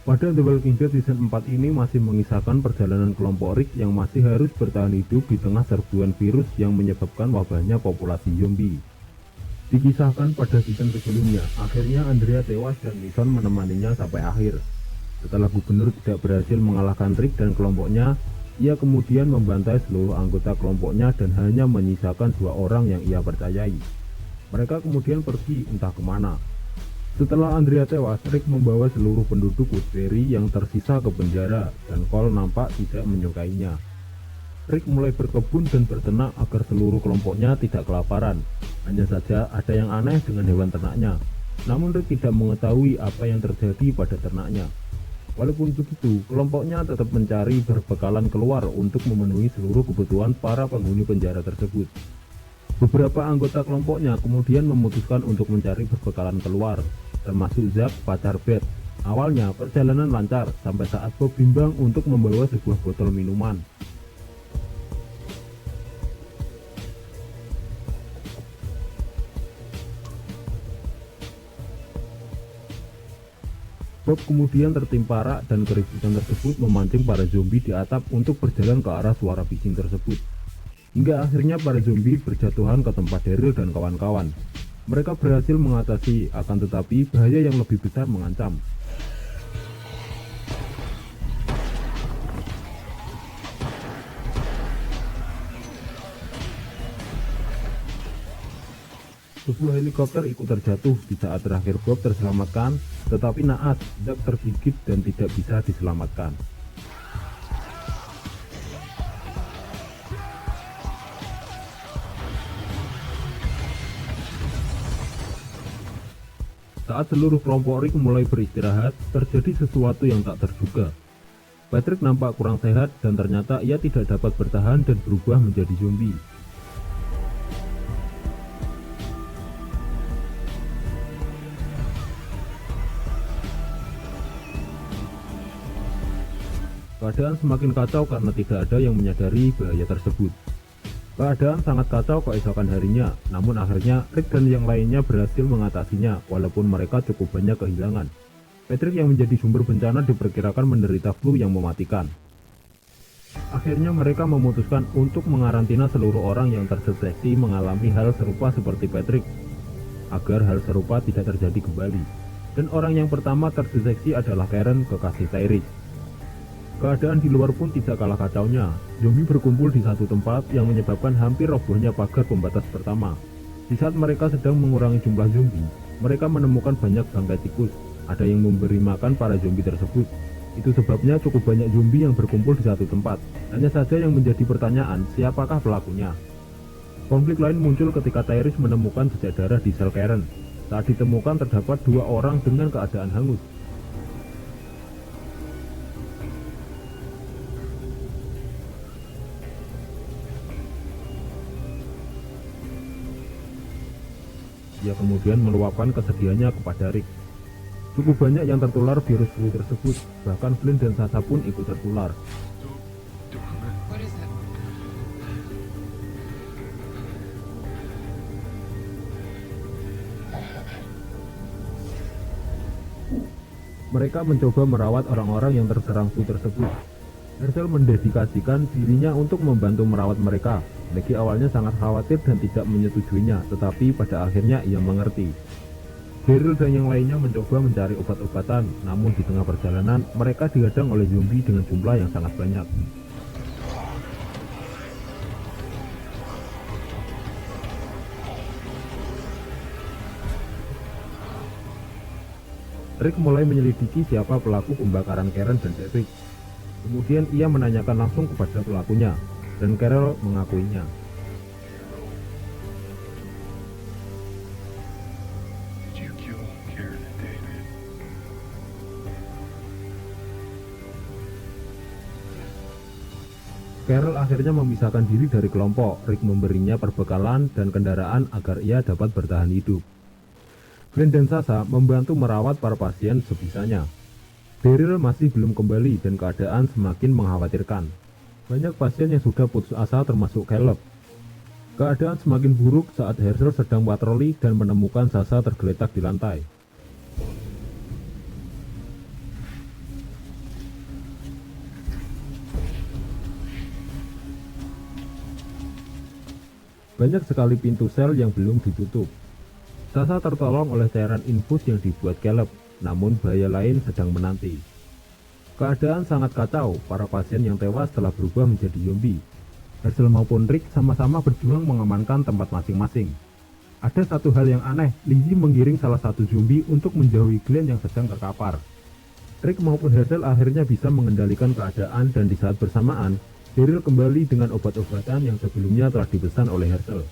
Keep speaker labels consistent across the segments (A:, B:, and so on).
A: Pada The Walking Dead Season 4 ini masih mengisahkan perjalanan kelompok Rick yang masih harus bertahan hidup di tengah serbuan virus yang menyebabkan wabahnya populasi zombie. Dikisahkan pada season sebelumnya, akhirnya Andrea tewas dan Mason menemaninya sampai akhir. Setelah gubernur tidak berhasil mengalahkan Rick dan kelompoknya, ia kemudian membantai seluruh anggota kelompoknya dan hanya menyisakan 2 orang yang ia percayai. Mereka kemudian pergi entah kemana. Setelah Andrea tewas, Rick membawa seluruh penduduk Woodbury yang tersisa ke penjara dan Cole nampak tidak menyukainya. Rick mulai berkebun dan berternak agar seluruh kelompoknya tidak kelaparan. Hanya saja ada yang aneh dengan hewan ternaknya. Namun Rick tidak mengetahui apa yang terjadi pada ternaknya. Walaupun begitu, kelompoknya tetap mencari berbekalan keluar untuk memenuhi seluruh kebutuhan para penghuni penjara tersebut. Beberapa anggota kelompoknya kemudian memutuskan untuk mencari berbekalan keluar, termasuk Zack, pacar Beth. Awalnya perjalanan lancar sampai saat Bob bimbang untuk membawa sebuah botol minuman. Bob kemudian tertimpa rak dan keributan tersebut memancing para zombie di atap untuk berjalan ke arah suara bising tersebut. Hingga akhirnya para zombie berjatuhan ke tempat Daryl dan kawan-kawan. Mereka berhasil mengatasi, akan tetapi bahaya yang lebih besar mengancam. Sebuah helikopter ikut terjatuh di saat terakhir Bob terselamatkan, tetapi naas, Zack tergigit dan tidak bisa diselamatkan. Saat seluruh kelompok Rick mulai beristirahat, terjadi sesuatu yang tak terduga. Patrick nampak kurang sehat dan ternyata ia tidak dapat bertahan dan berubah menjadi zombie. Keadaan semakin kacau karena tidak ada yang menyadari bahaya tersebut. Keadaan sangat kacau keesokan harinya, namun akhirnya Rick dan yang lainnya berhasil mengatasinya walaupun mereka cukup banyak kehilangan. Patrick yang menjadi sumber bencana diperkirakan menderita flu yang mematikan. Akhirnya mereka memutuskan untuk mengarantina seluruh orang yang terdeteksi mengalami hal serupa seperti Patrick, agar hal serupa tidak terjadi kembali. Dan orang yang pertama terdeteksi adalah Karen, kekasih Tyrese. Keadaan di luar pun tidak kalah kacaunya. Zombie berkumpul di satu tempat yang menyebabkan hampir robohnya pagar pembatas pertama. Di saat mereka sedang mengurangi jumlah zombie, mereka menemukan banyak bangkai tikus. Ada yang memberi makan para zombie tersebut. Itu sebabnya cukup banyak zombie yang berkumpul di satu tempat. Hanya saja yang menjadi pertanyaan, siapakah pelakunya? Konflik lain muncul ketika Tyrese menemukan jejak darah di sel Karen. Saat ditemukan terdapat 2 orang dengan keadaan hangus. Ia kemudian meluapkan kesedihannya kepada Rick. Cukup banyak yang tertular virus flu tersebut, bahkan Flynn dan Sasha pun ikut tertular. Mereka mencoba merawat orang-orang yang terserang flu tersebut. Herschel mendedikasikan dirinya untuk membantu merawat mereka. Maggie awalnya sangat khawatir dan tidak menyetujuinya, tetapi pada akhirnya ia mengerti. Daryl dan yang lainnya mencoba mencari obat-obatan, namun di tengah perjalanan mereka dihadang oleh zombie dengan jumlah yang sangat banyak. Rick mulai menyelidiki siapa pelaku pembakaran Karen dan Patrick. Kemudian ia menanyakan langsung kepada pelakunya, dan Carol mengakuinya. Carol akhirnya memisahkan diri dari kelompok. Rick memberinya perbekalan dan kendaraan agar ia dapat bertahan hidup. Flynn dan Sasha membantu merawat para pasien sebisanya. Daryl masih belum kembali dan keadaan semakin mengkhawatirkan. Banyak pasien yang sudah putus asa termasuk Caleb. Keadaan semakin buruk saat Herschel sedang patroli dan menemukan Sasha tergeletak di lantai. Banyak sekali pintu sel yang belum ditutup. Sasha tertolong oleh cairan infus yang dibuat Caleb, namun bahaya lain sedang menanti. Keadaan sangat kacau, para pasien yang tewas telah berubah menjadi zombie. Herschel maupun Rick sama-sama berjuang mengamankan tempat masing-masing. Ada satu hal yang aneh, Lizzie menggiring salah satu zombie untuk menjauhi Glenn yang sedang terkapar. Rick maupun Herschel akhirnya bisa mengendalikan keadaan dan di saat bersamaan, Daryl kembali dengan obat-obatan yang sebelumnya telah dipesan oleh Herschel.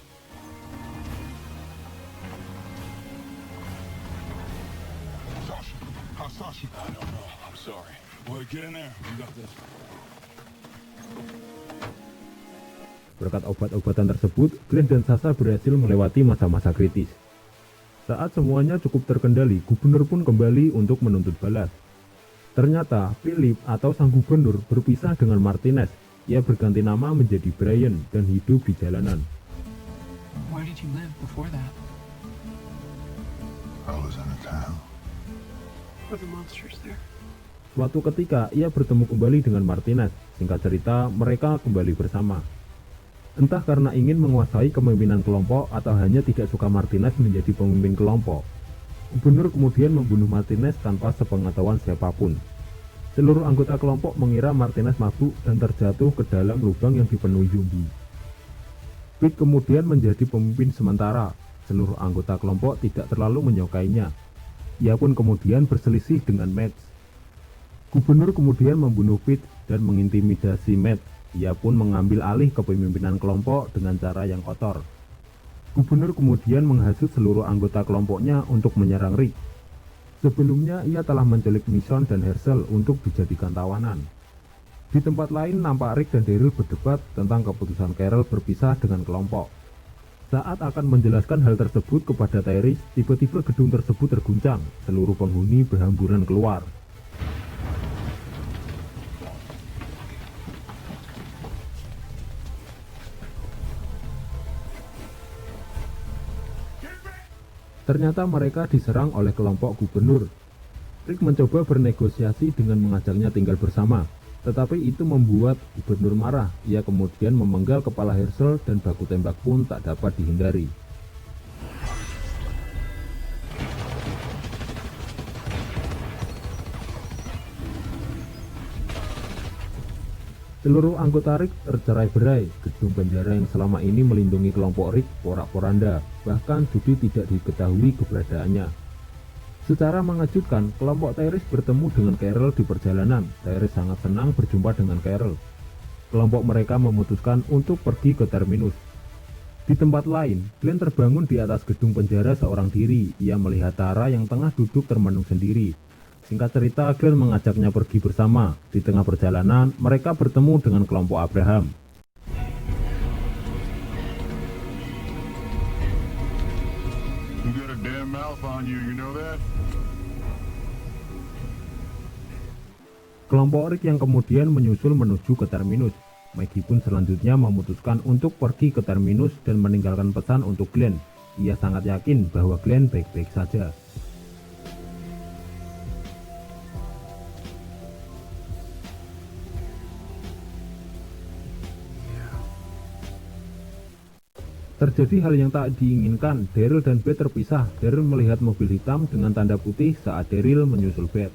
A: Berkat obat-obatan tersebut, Glenn dan Sasha berhasil melewati masa-masa kritis. Saat semuanya cukup terkendali, gubernur pun kembali untuk menuntut balas. Ternyata, Philip atau sang gubernur berpisah dengan Martinez. Ia berganti nama menjadi Brian dan hidup di jalanan.
B: Where did you live before that?
C: I was in a town.
B: Were the monsters there?
A: Suatu ketika, ia bertemu kembali dengan Martinez. Singkat cerita, mereka kembali bersama. Entah karena ingin menguasai kepemimpinan kelompok atau hanya tidak suka Martinez menjadi pemimpin kelompok, gubernur kemudian membunuh Martinez tanpa sepengetahuan siapapun. Seluruh anggota kelompok mengira Martinez mabuk dan terjatuh ke dalam lubang yang dipenuhi zombie. Pete kemudian menjadi pemimpin sementara. Seluruh anggota kelompok tidak terlalu menyukainya. Ia pun kemudian berselisih dengan Matt. Gubernur kemudian membunuh Pete dan mengintimidasi Matt. Ia pun mengambil alih kepemimpinan kelompok dengan cara yang kotor. Gubernur kemudian menghasut seluruh anggota kelompoknya untuk menyerang Rick. Sebelumnya ia telah menculik Michonne dan Herschel untuk dijadikan tawanan. Di tempat lain nampak Rick dan Daryl berdebat tentang keputusan Carol berpisah dengan kelompok. Saat akan menjelaskan hal tersebut kepada Tyrese, tiba-tiba gedung tersebut terguncang. Seluruh penghuni berhamburan keluar. Ternyata mereka diserang oleh kelompok gubernur. Rick mencoba bernegosiasi dengan mengajaknya tinggal bersama, tetapi itu membuat gubernur marah. Ia kemudian memenggal kepala Herschel dan baku tembak pun tak dapat dihindari. Seluruh anggota Rick tercerai-berai. Gedung penjara yang selama ini melindungi kelompok Rick porak-poranda, bahkan Judy tidak diketahui keberadaannya. Secara mengejutkan, kelompok Tyrese bertemu dengan Carol di perjalanan. Tyrese sangat senang berjumpa dengan Carol. Kelompok mereka memutuskan untuk pergi ke terminus. Di tempat lain, Glenn terbangun di atas gedung penjara seorang diri. Ia melihat Tara yang tengah duduk termenung sendiri. Singkat cerita, Glenn mengajaknya pergi bersama. Di tengah perjalanan, mereka bertemu dengan kelompok Abraham.
C: You got a damn mouth on you, you know that?
A: Kelompok Rick yang kemudian menyusul menuju ke terminus. Maggie pun selanjutnya memutuskan untuk pergi ke terminus dan meninggalkan pesan untuk Glenn. Ia sangat yakin bahwa Glenn baik-baik saja. Terjadi hal yang tak diinginkan. Daryl dan Beth terpisah. Daryl melihat mobil hitam dengan tanda putih saat Daryl menyusul Beth.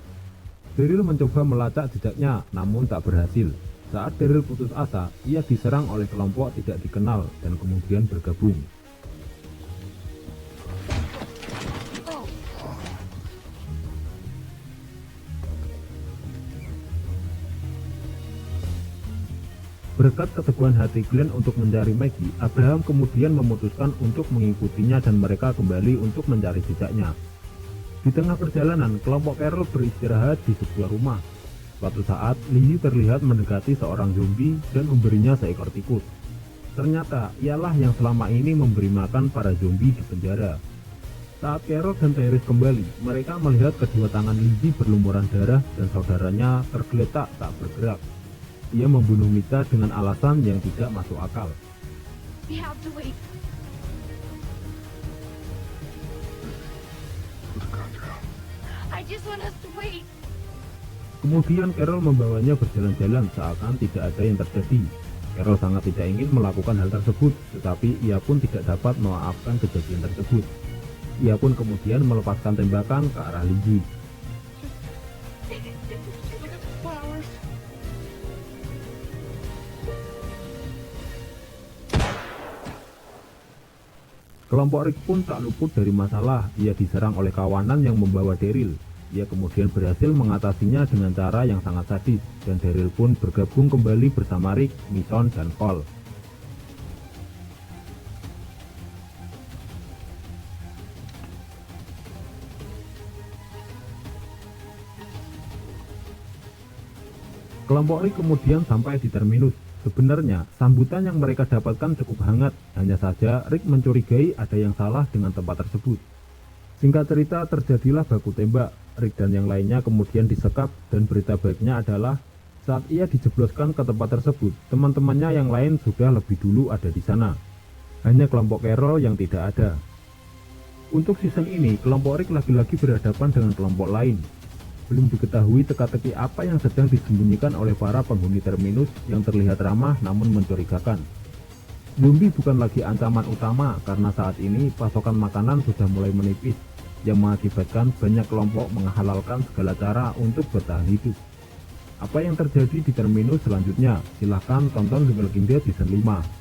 A: Daryl mencoba melacak jejaknya, namun tak berhasil. Saat Daryl putus asa, ia diserang oleh kelompok tidak dikenal dan kemudian bergabung. Berkat keteguhan hati Glenn untuk mencari Maggie, Abraham kemudian memutuskan untuk mengikutinya dan mereka kembali untuk mencari jejaknya. Di tengah perjalanan, kelompok Carol beristirahat di sebuah rumah. Suatu saat, Lizzie terlihat mendekati seorang zombie dan memberinya seekor tikus. Ternyata, ialah yang selama ini memberi makan para zombie di penjara. Saat Carol dan Tyrese kembali, mereka melihat kedua tangan Lizzie berlumuran darah dan saudaranya tergeletak tak bergerak. Ia membunuh Mita dengan alasan yang tidak masuk akal.
D: We have to wait. I just want us to wait.
A: Kemudian Carol membawanya berjalan-jalan seakan tidak ada yang terjadi. Carol sangat tidak ingin melakukan hal tersebut, tetapi ia pun tidak dapat memaafkan kejadian tersebut. Ia pun kemudian melepaskan tembakan ke arah Lizzie.
B: Look at the flowers.
A: Kelompok Rick pun tak luput dari masalah. Ia diserang oleh kawanan yang membawa Daryl. Ia kemudian berhasil mengatasinya dengan cara yang sangat sadis, dan Daryl pun bergabung kembali bersama Rick, Michonne, dan Cole. Kelompok Rick kemudian sampai di terminus. Sebenarnya, sambutan yang mereka dapatkan cukup hangat, hanya saja Rick mencurigai ada yang salah dengan tempat tersebut. Singkat cerita, terjadilah baku tembak. Rick dan yang lainnya kemudian disekap, dan berita baiknya adalah saat ia dijebloskan ke tempat tersebut, teman-temannya yang lain sudah lebih dulu ada di sana. Hanya kelompok Carol yang tidak ada. Untuk season ini, kelompok Rick lagi-lagi berhadapan dengan kelompok lain. Belum diketahui teka-teki apa yang sedang disembunyikan oleh para penghuni terminus yang terlihat ramah namun mencurigakan. Zombie bukan lagi ancaman utama karena saat ini pasokan makanan sudah mulai menipis, yang mengakibatkan banyak kelompok menghalalkan segala cara untuk bertahan hidup. Apa yang terjadi di terminus selanjutnya? Silahkan tonton The Walking Dead Season 5.